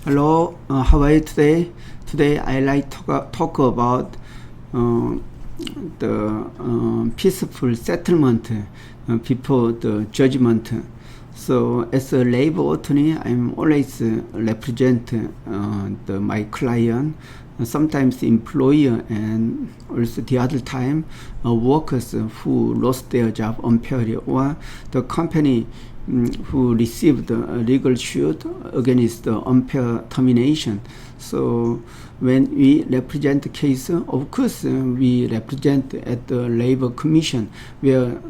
Hello, how are you today? Today I like to talk about the peaceful settlement before the judgment. So as a labor attorney, I'm always represent my client, sometimes the employer, and also the other time workers who lost their job unfairly, or the company who received a legal suit against the unfair termination. So when we represent the case, of course we represent at the labor commission where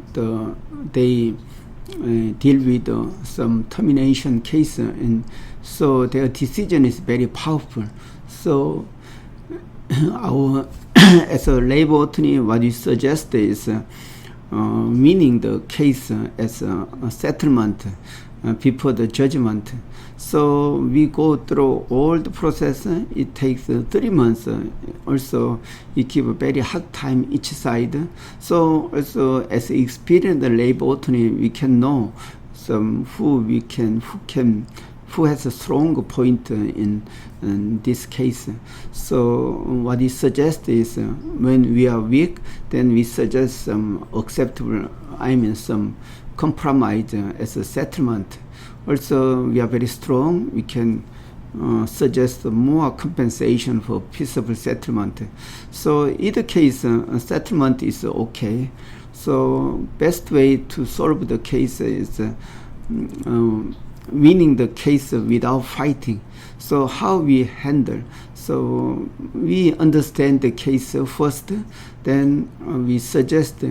they deal with some termination case, and so their decision is very powerful. So our as a labor attorney, what we suggest is winning the case as a settlement before the judgment. So we go through all the process. It takes 3 months. Also, it gives a very hard time each side. So also, as experienced labor attorney, we can know who has a strong point in this case. So what he suggests is when we are weak, then we suggest some acceptable, some compromise as a settlement. Also, we are very strong. We can suggest more compensation for peaceable settlement. So either case, settlement is okay. So best way to solve the case is winning the case without fighting. So how we handle? So we understand the case first, then we suggest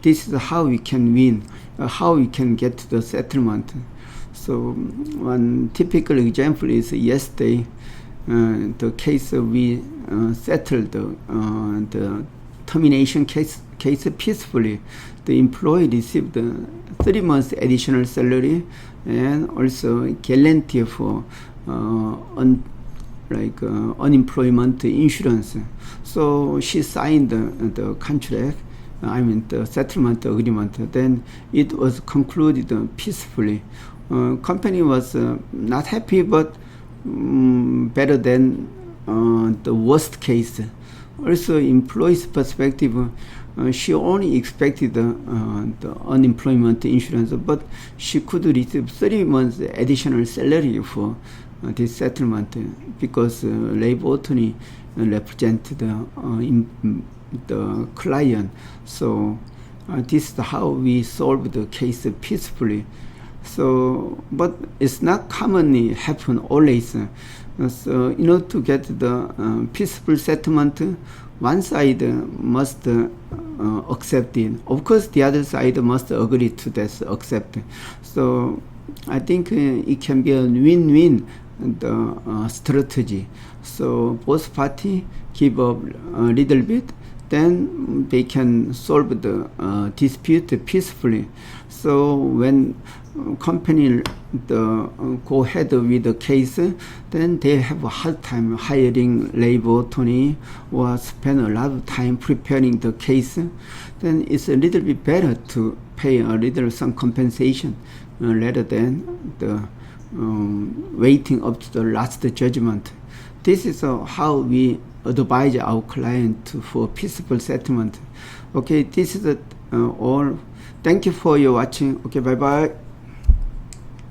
this is how we can win, how we can get to the settlement. So one typical example is yesterday, the case we settled the termination case peacefully. The employee received 3 months additional salary and also guarantee for unemployment insurance. So she signed the contract, the settlement agreement. Then it was concluded peacefully. Company was not happy, but better than the worst case. Also, employee's perspective, she only expected the unemployment insurance, but she could receive 3 months additional salary for this settlement because labor attorney represented the client. So this is how we solve the case peacefully. So, but it's not commonly happen always. So, to get the peaceful settlement, one side must accept it. Of course, the other side must agree to that accept. So, I think it can be a win-win strategy. So, both parties give up a little bit, then they can solve the dispute peacefully. So when company go ahead with the case, then they have a hard time hiring labor attorney or spend a lot of time preparing the case. Then it's a little bit better to pay a little some compensation rather than the waiting up to the last judgment. This is how we advise our client for peaceful settlement. Okay, this is all. Thank you for your watching. Okay, bye bye.